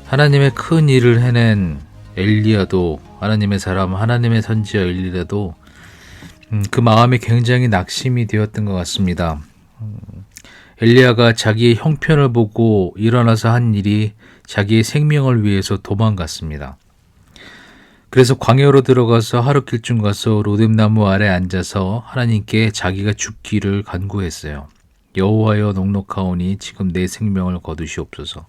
하나님의 큰 일을 해낸 엘리야도, 하나님의 사람, 하나님의 선지자 엘리야도 그 마음이 굉장히 낙심이 되었던 것 같습니다. 엘리야가 자기의 형편을 보고 일어나서 한 일이 자기의 생명을 위해서 도망갔습니다. 그래서 광야로 들어가서 하룻길쯤 가서 로뎀나무 아래 앉아서 하나님께 자기가 죽기를 간구했어요. 여호와여, 넉넉하오니 지금 내 생명을 거두시옵소서.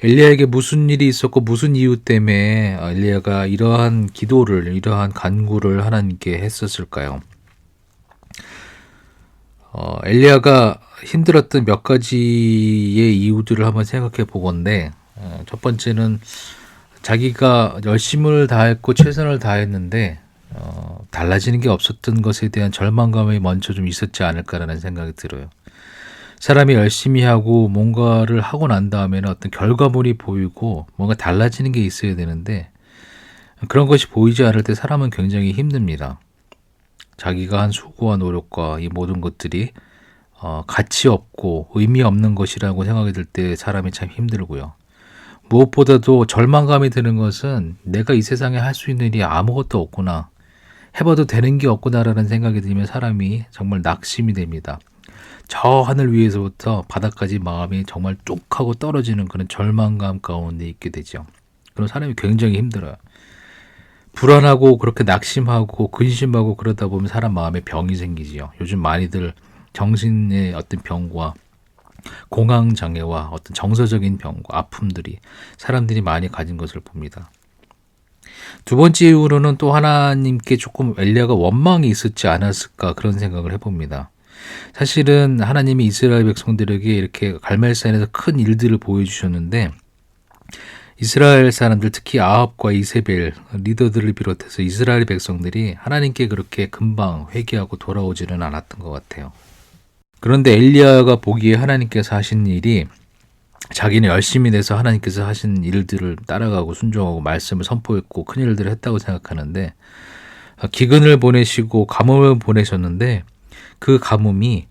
엘리야에게 무슨 일이 있었고 무슨 이유 때문에 엘리야가 이러한 기도를, 이러한 간구를 하나님께 했었을까요? 엘리야가 힘들었던 몇 가지의 이유들을 한번 생각해 보건데, 첫 번째는 자기가 열심을 다했고 최선을 다했는데 달라지는 게 없었던 것에 대한 절망감이 먼저 좀 있었지 않을까라는 생각이 들어요. 사람이 열심히 하고 뭔가를 하고 난 다음에는 어떤 결과물이 보이고 뭔가 달라지는 게 있어야 되는데, 그런 것이 보이지 않을 때 사람은 굉장히 힘듭니다. 자기가 한 수고와 노력과 이 모든 것들이 가치 없고 의미 없는 것이라고 생각이 들 때 사람이 참 힘들고요. 무엇보다도 절망감이 드는 것은 내가 이 세상에 할 수 있는 일이 아무것도 없구나, 해봐도 되는 게 없구나라는 생각이 들면 사람이 정말 낙심이 됩니다. 저 하늘 위에서부터 바닥까지 마음이 정말 뚝 하고 떨어지는 그런 절망감 가운데 있게 되죠. 그럼 사람이 굉장히 힘들어요. 불안하고 그렇게 낙심하고 근심하고 그러다 보면 사람 마음에 병이 생기지요. 요즘 많이들 정신의 어떤 병과 공황장애와 어떤 정서적인 병과 아픔들이 사람들이 많이 가진 것을 봅니다. 두 번째 이유로는 또 하나님께 조금 엘리야가 원망이 있었지 않았을까, 그런 생각을 해봅니다. 사실은 하나님이 이스라엘 백성들에게 이렇게 갈멜산에서 큰 일들을 보여주셨는데, 이스라엘 사람들, 특히 아합과 이세벨 리더들을 비롯해서 이스라엘 백성들이 하나님께 그렇게 금방 회개하고 돌아오지는 않았던 것 같아요. 그런데 엘리야가 보기에 하나님께서 하신 일이, 자기는 열심히 내서 하나님께서 하신 일들을 따라가고 순종하고 말씀을 선포했고 큰 일들을 했다고 생각하는데, 기근을 보내시고 가뭄을 보내셨는데 그 가뭄이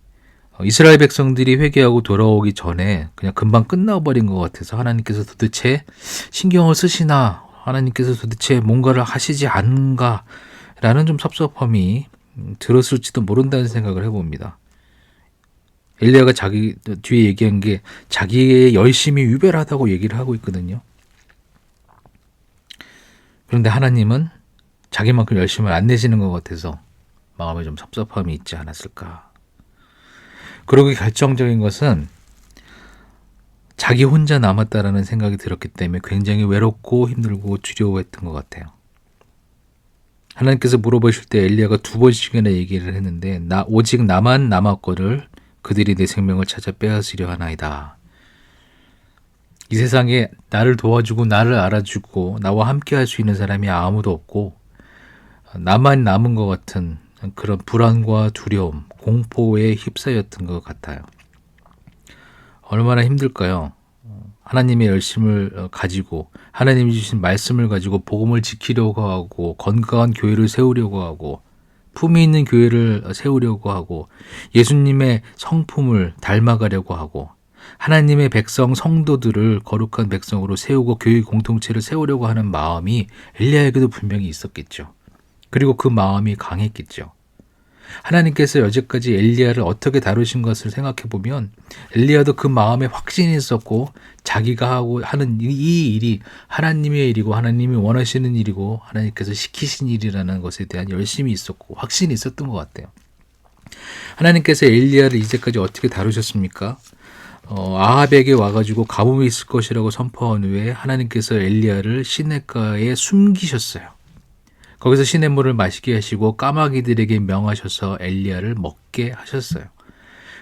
이스라엘 백성들이 회개하고 돌아오기 전에 그냥 금방 끝나버린 것 같아서 하나님께서 도대체 신경을 쓰시나, 하나님께서 도대체 뭔가를 하시지 않은가 라는 좀 섭섭함이 들었을지도 모른다는 생각을 해봅니다. 엘리야가 자기 뒤에 얘기한 게 자기의 열심이 유별하다고 얘기를 하고 있거든요. 그런데 하나님은 자기만큼 열심을 안 내시는 것 같아서 마음에 좀 섭섭함이 있지 않았을까. 그리고 결정적인 것은 자기 혼자 남았다라는 생각이 들었기 때문에 굉장히 외롭고 힘들고 두려워했던 것 같아요. 하나님께서 물어보실 때 엘리야가 2번씩이나 얘기를 했는데, 오직 나만 남았거늘 그들이 내 생명을 찾아 빼앗으려 하나이다. 이 세상에 나를 도와주고 나를 알아주고 나와 함께 할 수 있는 사람이 아무도 없고 나만 남은 것 같은 그런 불안과 두려움, 공포에 휩싸였던 것 같아요. 얼마나 힘들까요? 하나님의 열심을 가지고, 하나님이 주신 말씀을 가지고 복음을 지키려고 하고, 건강한 교회를 세우려고 하고, 품위 있는 교회를 세우려고 하고, 예수님의 성품을 닮아가려고 하고, 하나님의 백성 성도들을 거룩한 백성으로 세우고 교회 공동체를 세우려고 하는 마음이 엘리야에게도 분명히 있었겠죠. 그리고 그 마음이 강했겠죠. 하나님께서 여지까지 엘리야를 어떻게 다루신 것을 생각해 보면 엘리야도 그 마음에 확신이 있었고, 자기가 하는 이 일이 하나님의 일이고 하나님이 원하시는 일이고 하나님께서 시키신 일이라는 것에 대한 열심이 있었고 확신이 있었던 것 같아요. 하나님께서 엘리야를 이제까지 어떻게 다루셨습니까? 아합에게 와가지고 가뭄이 있을 것이라고 선포한 후에 하나님께서 엘리야를 시냇가에 숨기셨어요. 거기서 시냇물을 마시게 하시고 까마귀들에게 명하셔서 엘리야를 먹게 하셨어요.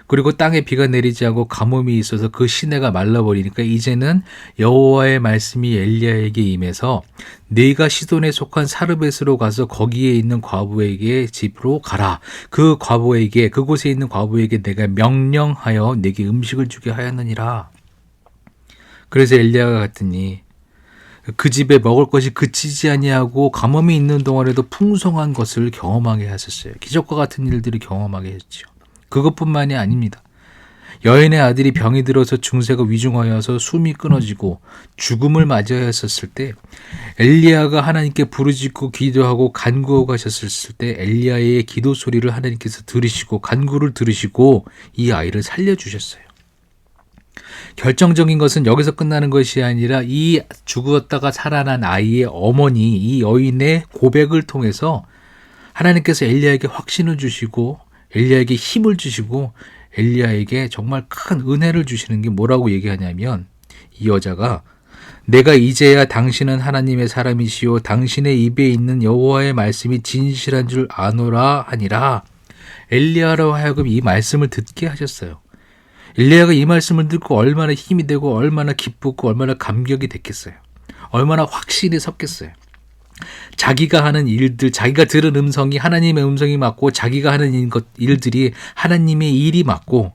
그리고 땅에 비가 내리지 않고 가뭄이 있어서 그 시내가 말라버리니까 이제는 여호와의 말씀이 엘리야에게 임해서 네가 시돈에 속한 사르벳으로 가서 거기에 있는 과부에게 집으로 가라. 그 과부에게, 그곳에 있는 과부에게 내가 명령하여 네게 음식을 주게 하였느니라. 그래서 엘리야가 갔더니 그 집에 먹을 것이 그치지 아니하고 가뭄이 있는 동안에도 풍성한 것을 경험하게 하셨어요. 기적과 같은 일들을 경험하게 했죠. 그것뿐만이 아닙니다. 여인의 아들이 병이 들어서 증세가 위중하여서 숨이 끊어지고 죽음을 맞이하여 했었을 때 엘리야가 하나님께 부르짖고 기도하고 간구하고 가셨을 때 엘리야의 기도 소리를 하나님께서 들으시고 간구를 들으시고 이 아이를 살려주셨어요. 결정적인 것은 여기서 끝나는 것이 아니라 이 죽었다가 살아난 아이의 어머니, 이 여인의 고백을 통해서 하나님께서 엘리야에게 확신을 주시고 엘리야에게 힘을 주시고 엘리야에게 정말 큰 은혜를 주시는 게 뭐라고 얘기하냐면, 이 여자가 내가 이제야 당신은 하나님의 사람이시요 당신의 입에 있는 여호와의 말씀이 진실한 줄 아노라 하니라. 엘리야로 하여금 이 말씀을 듣게 하셨어요. 엘리야가 이 말씀을 듣고 얼마나 힘이 되고 얼마나 기쁘고 얼마나 감격이 됐겠어요. 얼마나 확신이 섰겠어요. 자기가 하는 일들, 자기가 들은 음성이 하나님의 음성이 맞고 자기가 하는 일들이 하나님의 일이 맞고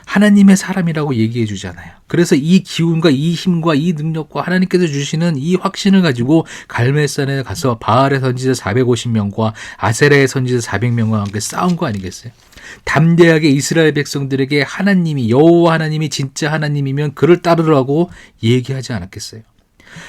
하나님의 사람이라고 얘기해 주잖아요. 그래서 이 기운과 이 힘과 이 능력과 하나님께서 주시는 이 확신을 가지고 갈멜산에 가서 바알의 선지자 450명과 아세라의 선지자 400명과 함께 싸운 거 아니겠어요? 담대하게 이스라엘 백성들에게 하나님이, 여호와 하나님이 진짜 하나님이면 그를 따르라고 얘기하지 않았겠어요?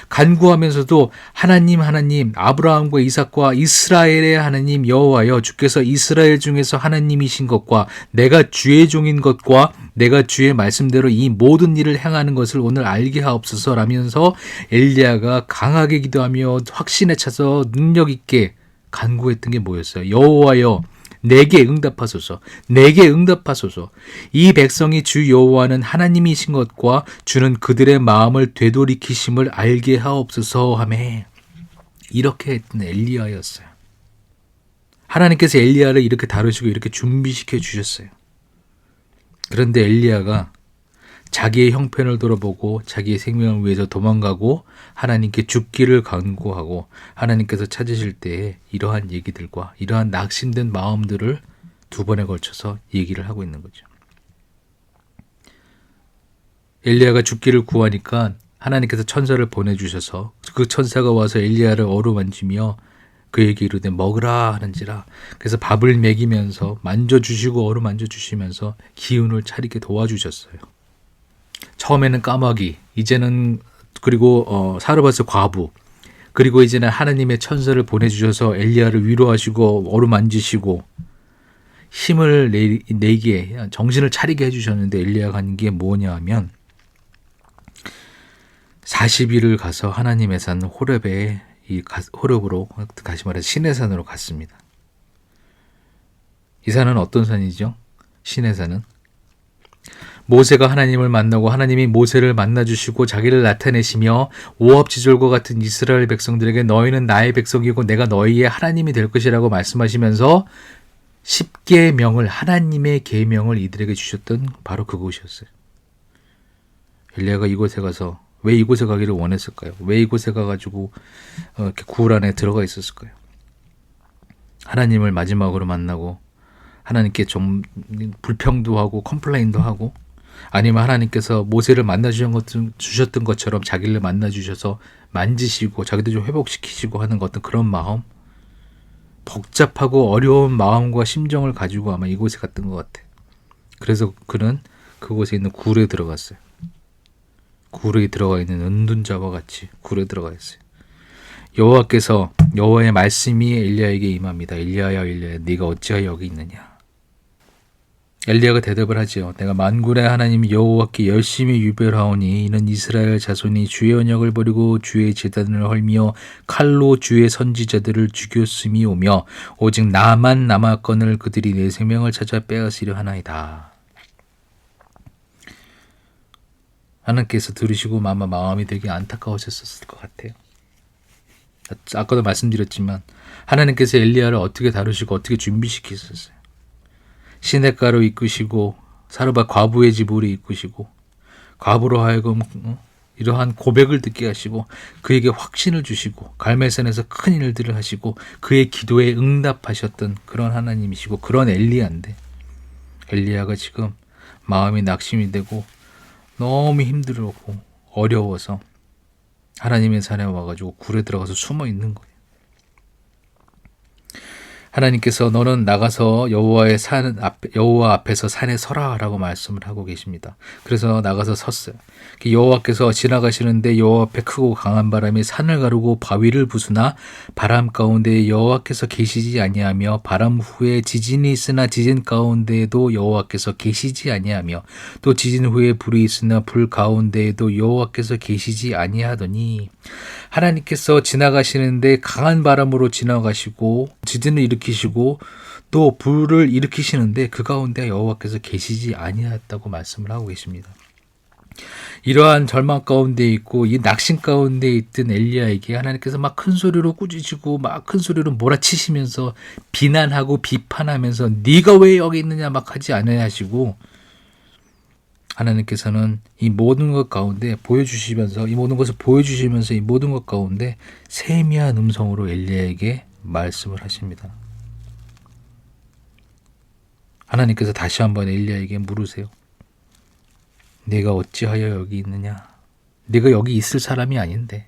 간구하면서도 하나님 아브라함과 이삭과 이스라엘의 하나님 여호와여, 주께서 이스라엘 중에서 하나님이신 것과 내가 주의 종인 것과 내가 주의 말씀대로 이 모든 일을 행하는 것을 오늘 알게 하옵소서라면서 엘리야가 강하게 기도하며 확신에 차서 능력 있게 간구했던 게 뭐였어요? 여호와여, 내게 응답하소서. 내게 응답하소서. 이 백성이 주 여호와는 하나님이신 것과 주는 그들의 마음을 되돌이키심을 알게 하옵소서 하매, 이렇게 했던 엘리야였어요. 하나님께서 엘리야를 이렇게 다루시고 이렇게 준비시켜 주셨어요. 그런데 엘리야가 자기의 형편을 돌아보고 자기의 생명을 위해서 도망가고 하나님께 죽기를 간구하고 하나님께서 찾으실 때에 이러한 얘기들과 이러한 낙심된 마음들을 두 번에 걸쳐서 얘기를 하고 있는 거죠. 엘리야가 죽기를 구하니까 하나님께서 천사를 보내주셔서 그 천사가 와서 엘리야를 어루만지며 그에게 이르되 먹으라 하는지라. 그래서 밥을 먹이면서 만져주시고 어루만져주시면서 기운을 차리게 도와주셨어요. 처음에는 까마귀, 이제는 그리고 사르밧의 과부, 그리고 이제는 하나님의 천사를 보내주셔서 엘리야를 위로하시고 어루만지시고 힘을 내게 정신을 차리게 해주셨는데, 엘리야가 한 게 뭐냐 하면 40일을 가서 하나님의 산 호렙으로, 다시 말해서 시내산으로 갔습니다. 이 산은 어떤 산이죠? 시내산은 모세가 하나님을 만나고 하나님이 모세를 만나주시고 자기를 나타내시며 오합지졸과 같은 이스라엘 백성들에게 너희는 나의 백성이고 내가 너희의 하나님이 될 것이라고 말씀하시면서 10계명을, 하나님의 계명을 이들에게 주셨던 바로 그곳이었어요. 엘리야가 이곳에 가서 왜 이곳에 가기를 원했을까요? 왜 이곳에 가가지고 이렇게 구울 안에 들어가 있었을까요? 하나님을 마지막으로 만나고 하나님께 좀 불평도 하고 컴플레인도 하고, 아니면 하나님께서 모세를 만나주셨던 것처럼 자기를 만나주셔서 만지시고 자기도 좀 회복시키시고 하는 어떤 그런 마음, 복잡하고 어려운 마음과 심정을 가지고 아마 이곳에 갔던 것 같아요. 그래서 그는 그곳에 있는 굴에 들어갔어요. 굴에 들어가 있는 은둔자와 같이 굴에 들어가 있어요. 여호와께서, 여호와의 말씀이 엘리야에게 임합니다. 엘리야야 엘리야, 네가 어찌하여 여기 있느냐. 엘리야가 대답을 하지요. 내가 만군의 하나님 여호와께 열심히 유별하오니 이는 이스라엘 자손이 주의 언약을 버리고 주의 제단을 헐며 칼로 주의 선지자들을 죽였음이오며 오직 나만 남았거늘 그들이 내 생명을 찾아 빼앗으려 하나이다. 하나님께서 들으시고 아마 마음이 되게 안타까우셨을 것 같아요. 아까도 말씀드렸지만 하나님께서 엘리야를 어떻게 다루시고 어떻게 준비시키셨어요. 시냇가로 이끄시고 사르밧 과부의 집으로 이끄시고 과부로 하여금 이러한 고백을 듣게 하시고 그에게 확신을 주시고 갈멜산에서 큰 일들을 하시고 그의 기도에 응답하셨던 그런 하나님이시고 그런 엘리야인데, 엘리야가 지금 마음이 낙심이 되고 너무 힘들고 어려워서 하나님의 산에 와가지고 굴에 들어가서 숨어 있는 거예요. 하나님께서 너는 나가서 여호와 앞에서 산에 서라라고 말씀을 하고 계십니다. 그래서 나가서 섰어요. 여호와께서 지나가시는데 여호와 앞에 크고 강한 바람이 산을 가르고 바위를 부수나 바람 가운데 여호와께서 계시지 아니하며 바람 후에 지진이 있으나 지진 가운데에도 여호와께서 계시지 아니하며 또 지진 후에 불이 있으나 불 가운데에도 여호와께서 계시지 아니하더니 하나님께서 지나가시는데 강한 바람으로 지나가시고 지진을 일으키시고 또 불을 일으키시는데 그 가운데 여호와께서 계시지 아니하였다고 말씀을 하고 계십니다. 이러한 절망 가운데 있고 이 낙심 가운데 있던 엘리야에게 하나님께서 막 큰 소리로 꾸짖으시고 막 큰 소리로 몰아치시면서 비난하고 비판하면서 네가 왜 여기 있느냐 막 하지 않아야 하시고, 하나님께서는 이 모든 것 가운데 보여주시면서 이 모든 것을 보여주시면서 이 모든 것 가운데 세미한 음성으로 엘리야에게 말씀을 하십니다. 하나님께서 다시 한번 엘리야에게 물으세요. 내가 어찌하여 여기 있느냐? 내가 여기 있을 사람이 아닌데,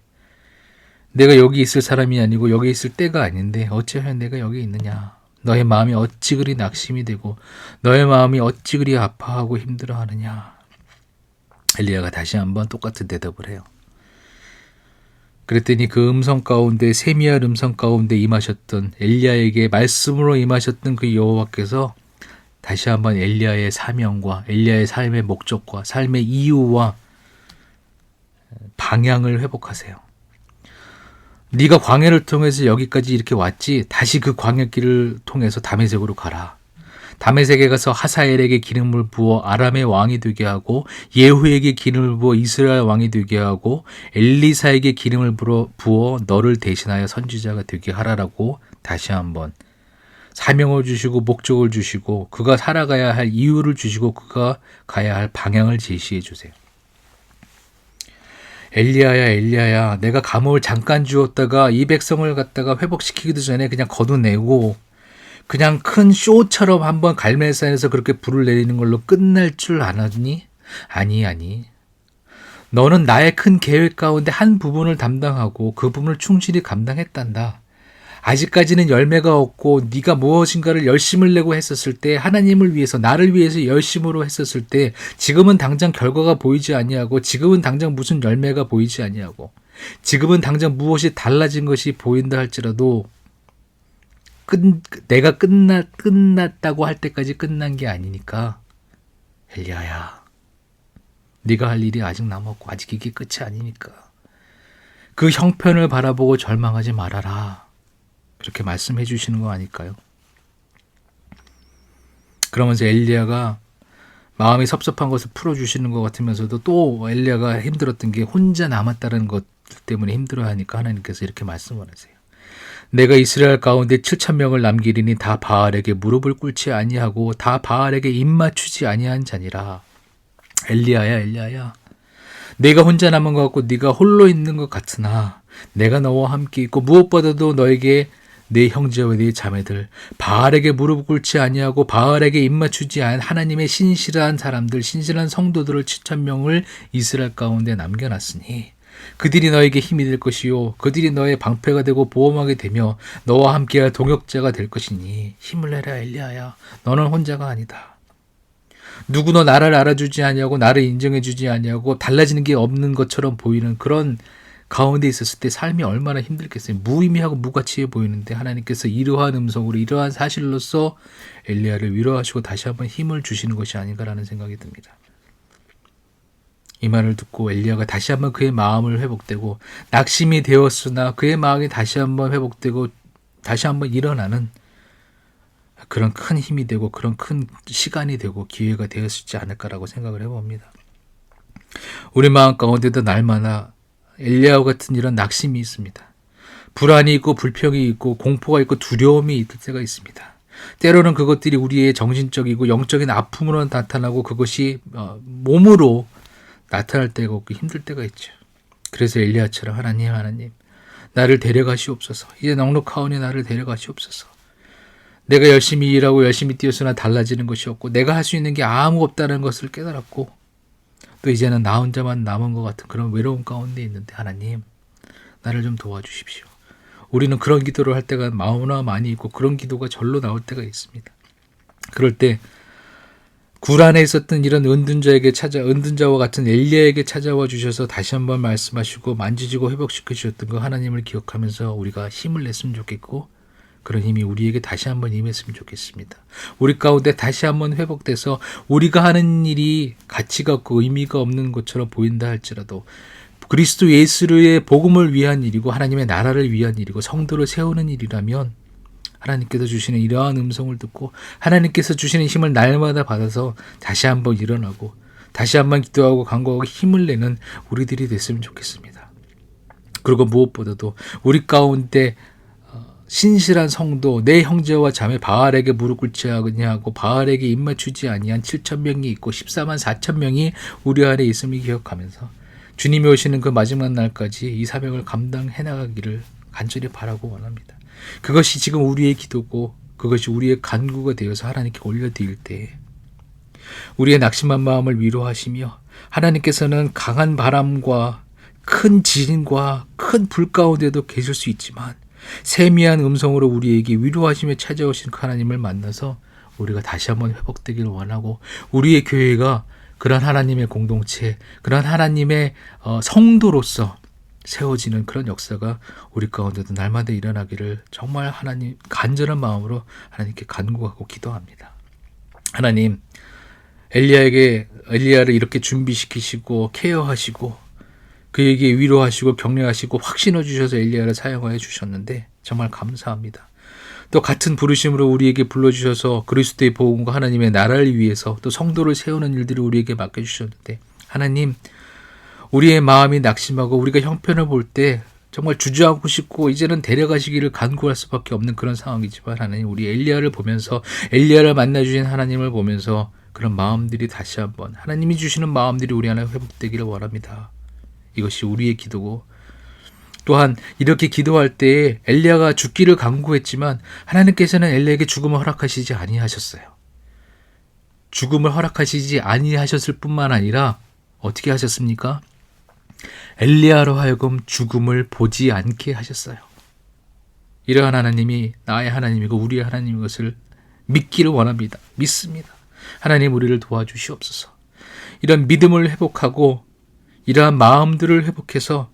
내가 여기 있을 사람이 아니고 여기 있을 때가 아닌데 어찌하여 내가 여기 있느냐? 너의 마음이 어찌 그리 낙심이 되고 너의 마음이 어찌 그리 아파하고 힘들어하느냐? 엘리야가 다시 한번 똑같은 대답을 해요. 그랬더니 그 음성 가운데, 세미한 음성 가운데 임하셨던 엘리야에게 말씀으로 임하셨던 그 여호와께서 다시 한번 엘리야의 사명과 엘리야의 삶의 목적과 삶의 이유와 방향을 회복하세요. 네가 광야를 통해서 여기까지 이렇게 왔지, 다시 그 광야길을 통해서 다메섹으로 가라. 다메섹에 가서 하사엘에게 기름을 부어 아람의 왕이 되게 하고, 예후에게 기름을 부어 이스라엘 왕이 되게 하고, 엘리사에게 기름을 부어 너를 대신하여 선지자가 되게 하라라고 다시 한번 사명을 주시고 목적을 주시고 그가 살아가야 할 이유를 주시고 그가 가야 할 방향을 제시해 주세요. 엘리야야, 내가 감옥을 잠깐 주었다가 이 백성을 갖다가 회복시키기도 전에 그냥 거두내고 그냥 큰 쇼처럼 한번 갈멜산에서 그렇게 불을 내리는 걸로 끝날 줄 아느니? 아니. 너는 나의 큰 계획 가운데 한 부분을 담당하고 그 부분을 충실히 감당했단다. 아직까지는 열매가 없고 네가 무엇인가를 열심을 내고 했었을 때, 하나님을 위해서, 나를 위해서 열심으로 했었을 때, 지금은 당장 결과가 보이지 아니하고, 지금은 당장 무슨 열매가 보이지 아니하고, 지금은 당장 무엇이 달라진 것이 보인다 할지라도 내가 끝났다고 할 때까지 끝난 게 아니니까 엘리야야, 네가 할 일이 아직 남았고 아직 이게 끝이 아니니까 그 형편을 바라보고 절망하지 말아라. 그렇게 말씀해 주시는 거 아닐까요? 그러면서 엘리야가 마음이 섭섭한 것을 풀어주시는 것 같으면서도 또 엘리야가 힘들었던 게 혼자 남았다는 것 때문에 힘들어하니까 하나님께서 이렇게 말씀을 하세요. 내가 이스라엘 가운데 7,000명을 남기리니 다 바알에게 무릎을 꿇지 아니하고 다 바알에게 입맞추지 아니한 자니라. 엘리야야, 내가 혼자 남은 것 같고 네가 홀로 있는 것 같으나 내가 너와 함께 있고 무엇보다도 너에게 네 형제와 네 자매들, 바알에게 무릎 꿇지 아니하고 바알에게 입맞추지 않은 하나님의 신실한 사람들, 신실한 성도들을 7,000명을 이스라엘 가운데 남겨놨으니 그들이 너에게 힘이 될 것이요 그들이 너의 방패가 되고 보호막이 되며 너와 함께할 동역자가 될 것이니 힘을 내라. 엘리야야, 너는 혼자가 아니다. 누구도 나를 알아주지 아니하고 나를 인정해주지 아니하고 달라지는 게 없는 것처럼 보이는 그런 가운데 있었을 때 삶이 얼마나 힘들겠어요. 무의미하고 무가치해 보이는데 하나님께서 이러한 음성으로, 이러한 사실로서 엘리야를 위로하시고 다시 한번 힘을 주시는 것이 아닌가라는 생각이 듭니다. 이 말을 듣고 엘리야가 다시 한번 그의 마음을 회복되고, 낙심이 되었으나 그의 마음이 다시 한번 회복되고 다시 한번 일어나는 그런 큰 힘이 되고 그런 큰 시간이 되고 기회가 되었을지 않을까라고 생각을 해봅니다. 우리 마음 가운데도 날마다 엘리야와 같은 이런 낙심이 있습니다. 불안이 있고 불평이 있고 공포가 있고 두려움이 있을 때가 있습니다. 때로는 그것들이 우리의 정신적이고 영적인 아픔으로 나타나고 그것이 몸으로 나타날 때가 없고 힘들 때가 있죠. 그래서 엘리야처럼 하나님 나를 데려가시옵소서. 이제 넉넉하오니 나를 데려가시옵소서. 내가 열심히 일하고 열심히 뛰었으나 달라지는 것이 없고 내가 할 수 있는 게 아무 없다는 것을 깨달았고 또 이제는 나 혼자만 남은 것 같은 그런 외로움 가운데 있는데 하나님 나를 좀 도와주십시오. 우리는 그런 기도를 할 때가 너무나 많이 있고 그런 기도가 절로 나올 때가 있습니다. 그럴 때 굴 안에 있었던 이런 은둔자와 같은 엘리야에게 찾아와 주셔서 다시 한번 말씀하시고 만지시고 회복시켜 주셨던 그 하나님을 기억하면서 우리가 힘을 냈으면 좋겠고, 그런 힘이 우리에게 다시 한번 임했으면 좋겠습니다. 우리 가운데 다시 한번 회복돼서 우리가 하는 일이 가치가 없고 의미가 없는 것처럼 보인다 할지라도 그리스도 예수의 복음을 위한 일이고 하나님의 나라를 위한 일이고 성도를 세우는 일이라면 하나님께서 주시는 이러한 음성을 듣고 하나님께서 주시는 힘을 날마다 받아서 다시 한번 일어나고 다시 한번 기도하고 간구하고 힘을 내는 우리들이 됐으면 좋겠습니다. 그리고 무엇보다도 우리 가운데 신실한 성도, 내 형제와 자매 바알에게 무릎 꿇지 아니하고 바알에게 입맞추지 아니한 7,000명이 있고 14만 4천 명이 우리 안에 있음을 기억하면서 주님이 오시는 그 마지막 날까지 이 사명을 감당해 나가기를 간절히 바라고 원합니다. 그것이 지금 우리의 기도고 그것이 우리의 간구가 되어서 하나님께 올려드릴 때에 우리의 낙심한 마음을 위로하시며 하나님께서는 강한 바람과 큰 지진과 큰 불 가운데도 계실 수 있지만 세미한 음성으로 우리에게 위로하시며 찾아오신 그 하나님을 만나서 우리가 다시 한번 회복되기를 원하고 우리의 교회가 그런 하나님의 공동체, 그런 하나님의 성도로서 세워지는 그런 역사가 우리 가운데도 날마다 일어나기를 정말 하나님 간절한 마음으로 하나님께 간구하고 기도합니다. 하나님, 엘리야를 이렇게 준비시키시고 케어하시고 그에게 위로하시고 격려하시고 확신을 주셔서 엘리야를 사용하여 주셨는데 정말 감사합니다. 또 같은 부르심으로 우리에게 불러주셔서 그리스도의 복음과 하나님의 나라를 위해서 또 성도를 세우는 일들을 우리에게 맡겨주셨는데 하나님, 우리의 마음이 낙심하고 우리가 형편을 볼 때 정말 주저앉고 싶고 이제는 데려가시기를 간구할 수밖에 없는 그런 상황이지만 하나님, 우리 엘리야를 보면서 엘리야를 만나주신 하나님을 보면서 그런 마음들이 다시 한번 하나님이 주시는 마음들이 우리 안에 회복되기를 원합니다. 이것이 우리의 기도고 또한 이렇게 기도할 때에 엘리야가 죽기를 간구했지만 하나님께서는 엘리야에게 죽음을 허락하시지 아니하셨어요. 죽음을 허락하시지 아니하셨을 뿐만 아니라 어떻게 하셨습니까? 엘리야로 하여금 죽음을 보지 않게 하셨어요. 이러한 하나님이 나의 하나님이고 우리의 하나님인 것을 믿기를 원합니다. 믿습니다. 하나님, 우리를 도와주시옵소서. 이런 믿음을 회복하고 이러한 마음들을 회복해서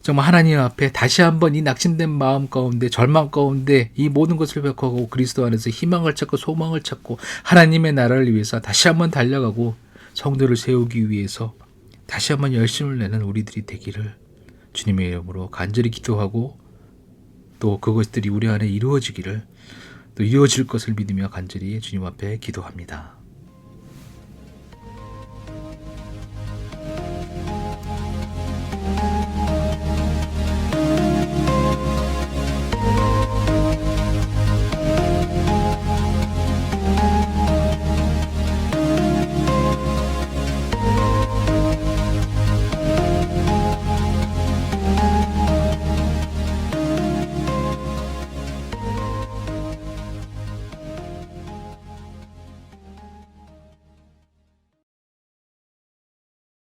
정말 하나님 앞에 다시 한번 이 낙심된 마음 가운데 절망 가운데 이 모든 것을 회복하고 그리스도 안에서 희망을 찾고 소망을 찾고 하나님의 나라를 위해서 다시 한번 달려가고 성도를 세우기 위해서 다시 한번 열심을 내는 우리들이 되기를 주님의 이름으로 간절히 기도하고 또 그것들이 우리 안에 이루어지기를 또 이루어질 것을 믿으며 간절히 주님 앞에 기도합니다.